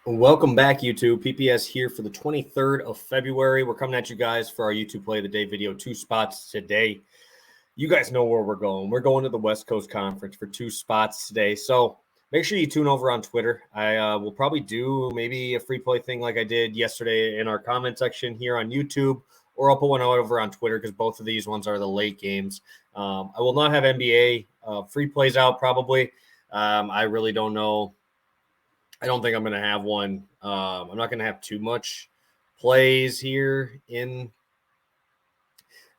Welcome back, YouTube. PPS here for the 23rd of February. We're coming at you guys for our YouTube Play of the Day video. 2 spots today. You guys know where we're going. We're going to the West Coast Conference for 2 spots today. So make sure you tune over on Twitter. I will probably do maybe a free play thing like I did yesterday in our comment section here on YouTube, or I'll put one out over on Twitter because both of these ones are the late games. I will not have NBA free plays out probably. I really don't know. I don't think I'm going to have one. I'm not going to have too much plays here in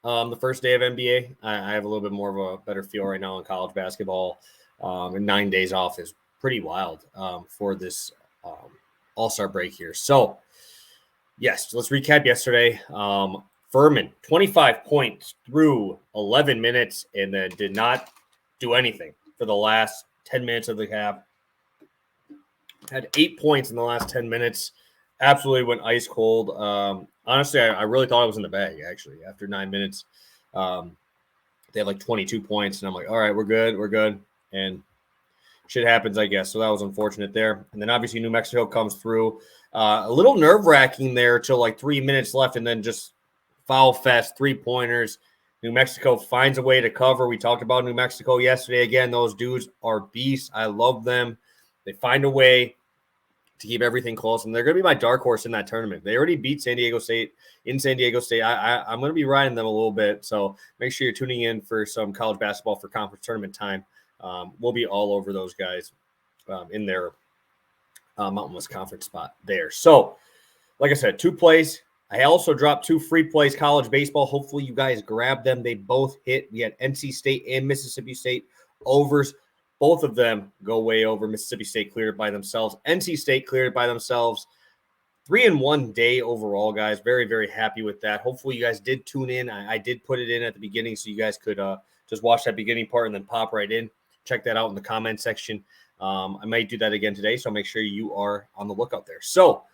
the first day of NBA. I have a little bit more of a better feel right now in college basketball. And 9 days off is pretty wild for this All-Star break here. So, yes, let's recap yesterday. Furman, 25 points through 11 minutes and then did not do anything for the last 10 minutes of the half. Had 8 points in the last 10 minutes. Absolutely went ice cold. Honestly, I really thought I was in the bag, actually, after 9 minutes. They had like 22 points, and I'm like, all right, we're good. And shit happens, I guess. So that was unfortunate there. And then obviously New Mexico comes through. A little nerve-wracking there till like 3 minutes left, and then just foul fest, 3-pointers. New Mexico finds a way to cover. We talked about New Mexico yesterday. Again, those dudes are beasts. I love them. They find a way to keep everything close, and they're going to be my dark horse in that tournament. They already beat San Diego State in San Diego State. I'm going to be riding them a little bit, so make sure you're tuning in for some college basketball for conference tournament time. We'll be all over those guys in their Mountain West Conference spot there. So, like I said, 2 plays. I also dropped 2 free plays college baseball. Hopefully you guys grabbed them. They both hit. We had NC State and Mississippi State overs. Both of them go way over. Mississippi State cleared it by themselves. NC State cleared it by themselves. 3-1 day overall, guys. Very, very happy with that. Hopefully you guys did tune in. I did put it in at the beginning so you guys could just watch that beginning part and then pop right in. Check that out in the comment section. I might do that again today, so make sure you are on the lookout there. So,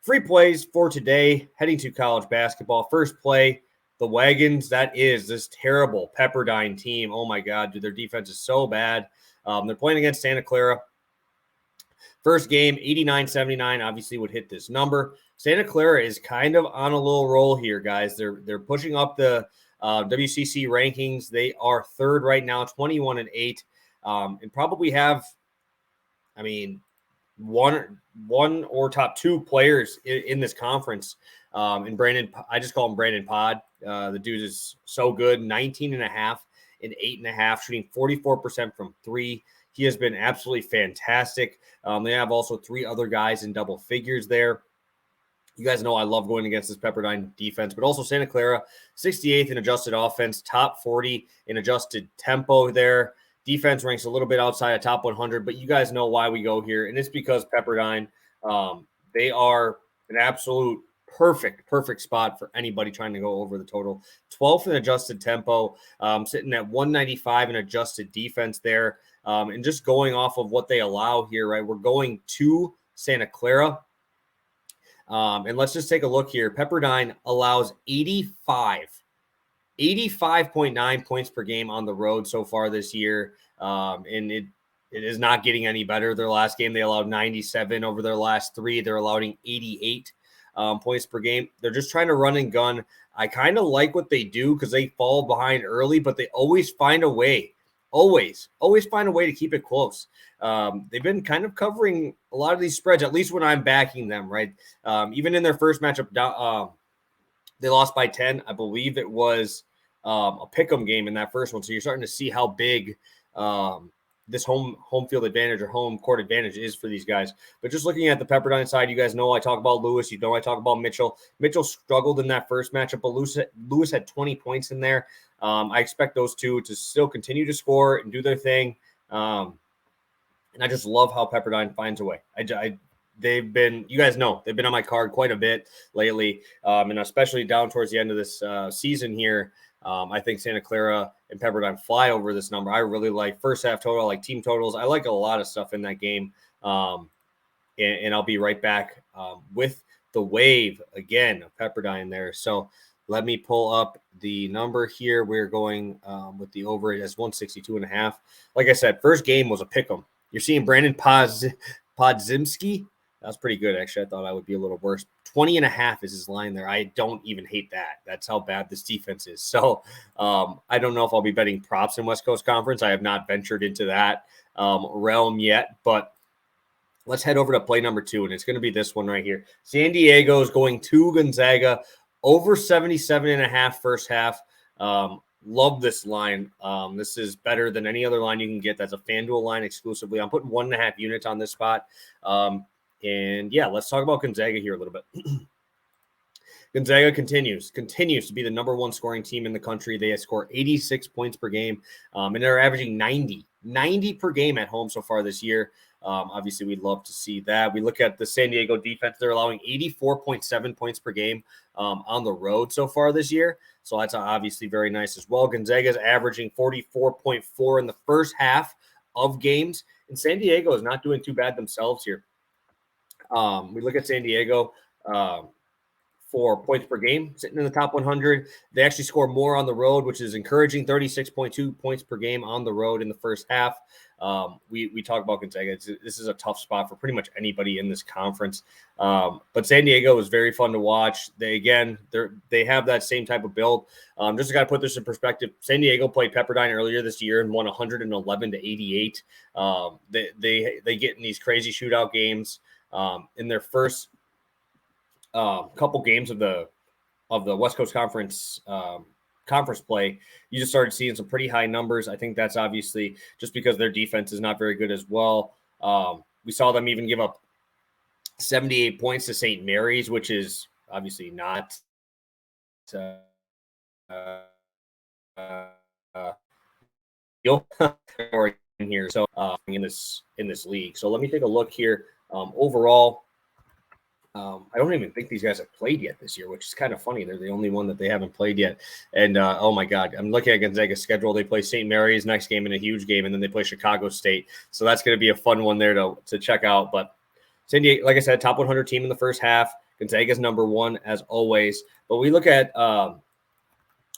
free plays for today, heading to college basketball. First play, the Wagons. That is this terrible Pepperdine team. Oh, my God, dude, their defense is so bad. They're playing against Santa Clara. First game, 89-79, obviously would hit this number. Santa Clara is kind of on a little roll here, guys. They're pushing up the WCC rankings. They are third right now, 21-8, and probably have, one or top 2 players in this conference. And Brandon, I just call him Brandon Pod. The dude is so good, 19.5. and 8.5, shooting 44% from 3. He has been absolutely fantastic. They have also 3 other guys in double figures there. You guys know I love going against this Pepperdine defense, but also Santa Clara, 68th in adjusted offense, top 40 in adjusted tempo there. Defense ranks a little bit outside of top 100, but you guys know why we go here, and it's because Pepperdine, they are an absolute perfect spot for anybody trying to go over the total. 12th in adjusted tempo, sitting at 195 in adjusted defense there. And just going off of what they allow here, right? We're going to Santa Clara. And let's just take a look here. Pepperdine allows 85.9 points per game on the road so far this year. And it is not getting any better. Their last game, they allowed 97. Over their last 3, they're allowing 88 points per game. They're just trying to run and gun. I kind of like what they do because they fall behind early, but they always find a way. Always find a way to keep it close. They've been kind of covering a lot of these spreads, at least when I'm backing them, right? Even in their first matchup, they lost by 10. I believe it was a pick'em game in that first one. So you're starting to see how big this home field advantage or home court advantage is for these guys. But just looking at the Pepperdine side, you guys know I talk about Lewis. You know I talk about Mitchell. Mitchell struggled in that first matchup, but Lewis had 20 points in there. I expect those two to still continue to score and do their thing. And I just love how Pepperdine finds a way. They've been, you guys know, they've been on my card quite a bit lately, and especially down towards the end of this season here. I think Santa Clara and Pepperdine fly over this number. I really like first half total. I like team totals. I like a lot of stuff in that game. And I'll be right back with the wave again of Pepperdine there. So let me pull up the number here. We're going with the over it as 162.5. Like I said, first game was a pick 'em. You're seeing Brandon Podzimski That's pretty good, actually. I thought I would be a little worse. 20.5 is his line there. I don't even hate that. That's how bad this defense is. So I don't know if I'll be betting props in West Coast Conference. I have not ventured into that realm yet, but let's head over to play number 2, and it's going to be this one right here. San Diego is going to Gonzaga, over 77.5 first half. Love this line. This is better than any other line you can get. That's a FanDuel line exclusively. I'm putting 1.5 units on this spot. And yeah, let's talk about Gonzaga here a little bit. Gonzaga continues to be the number 1 scoring team in the country. They score 86 points per game, and they're averaging 90 per game at home so far this year. Obviously, we'd love to see that. We look at the San Diego defense. They're allowing 84.7 points per game on the road so far this year. So that's obviously very nice as well. Gonzaga's averaging 44.4 in the first half of games, and San Diego is not doing too bad themselves here. We look at San Diego for points per game, sitting in the top 100. They actually score more on the road, which is encouraging, 36.2 points per game on the road in the first half. We talk about Gonzaga. This is a tough spot for pretty much anybody in this conference. But San Diego is very fun to watch. They have that same type of build. Just got to put this in perspective. San Diego played Pepperdine earlier this year and won 111-88. They get in these crazy shootout games. In their first couple games of the West Coast Conference conference play, you just started seeing some pretty high numbers. I think that's obviously just because their defense is not very good as well. We saw them even give up 78 points to St. Mary's, which is obviously not in here. So in this league. So let me take a look here. Overall, I don't even think these guys have played yet this year, which is kind of funny. They're the only one that they haven't played yet. And, oh, my God, I'm looking at Gonzaga's schedule. They play St. Mary's next game in a huge game, and then they play Chicago State. So that's going to be a fun one there to check out. But San Diego, like I said, top 100 team in the first half. Gonzaga's number 1 as always. But we look at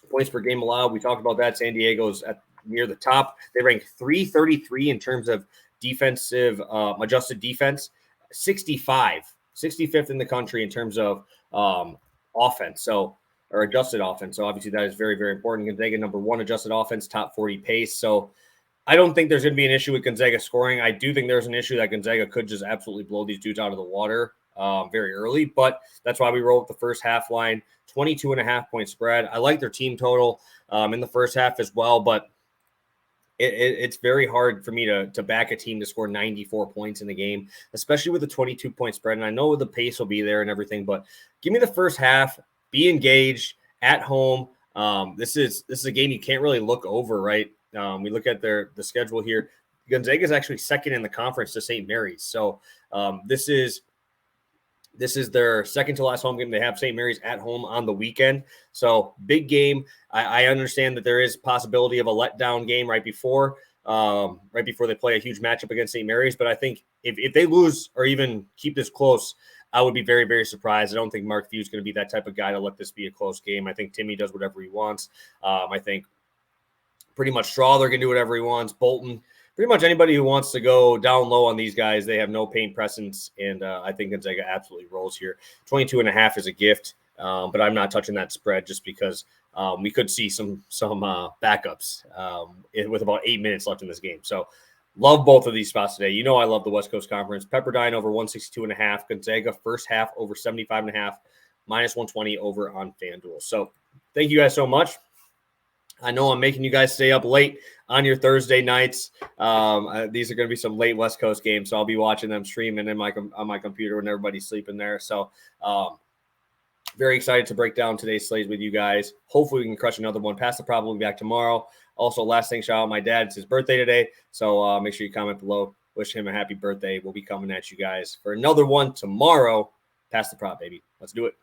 points per game allowed. We talked about that. San Diego's near the top. They rank 333 in terms of defensive adjusted defense, 65th in the country in terms of offense, or adjusted offense. So obviously that is very, very important. Gonzaga number 1 adjusted offense, top 40 pace. So I don't think there's going to be an issue with Gonzaga scoring. I do think there's an issue that Gonzaga could just absolutely blow these dudes out of the water very early, but that's why we roll with the first half line, 22.5 point spread. I like their team total in the first half as well, but it's very hard for me to back a team to score 94 points in the game, especially with the 22-point spread. And I know the pace will be there and everything, but give me the first half, be engaged at home. This is a game you can't really look over, right? We look at the schedule here. Gonzaga is actually second in the conference to St. Mary's. So this is their second to last home game. They have St. Mary's at home on the weekend. So big game. I understand that there is possibility of a letdown game right before they play a huge matchup against St. Mary's. But I think if they lose or even keep this close, I would be very, very surprised. I don't think Mark Few is going to be that type of guy to let this be a close game. I think Timmy does whatever he wants. I think pretty much Strawther can do whatever he wants. Bolton, pretty much anybody who wants to go down low on these guys, they have no paint presence, and I think Gonzaga absolutely rolls here. 22.5 is a gift, but I'm not touching that spread just because we could see some backups with about 8 minutes left in this game. So love both of these spots today. You know I love the West Coast Conference. Pepperdine over 162.5. Gonzaga first half over 75.5. Minus 120 over on FanDuel. So thank you guys so much. I know I'm making you guys stay up late on your Thursday nights. These are going to be some late West Coast games, so I'll be watching them streaming on my computer when everybody's sleeping there. So very excited to break down today's slates with you guys. Hopefully we can crush another one. Pass the Prop will be back tomorrow. Also, last thing, shout out my dad. It's his birthday today, so make sure you comment below. Wish him a happy birthday. We'll be coming at you guys for another one tomorrow. Pass the Prop, baby. Let's do it.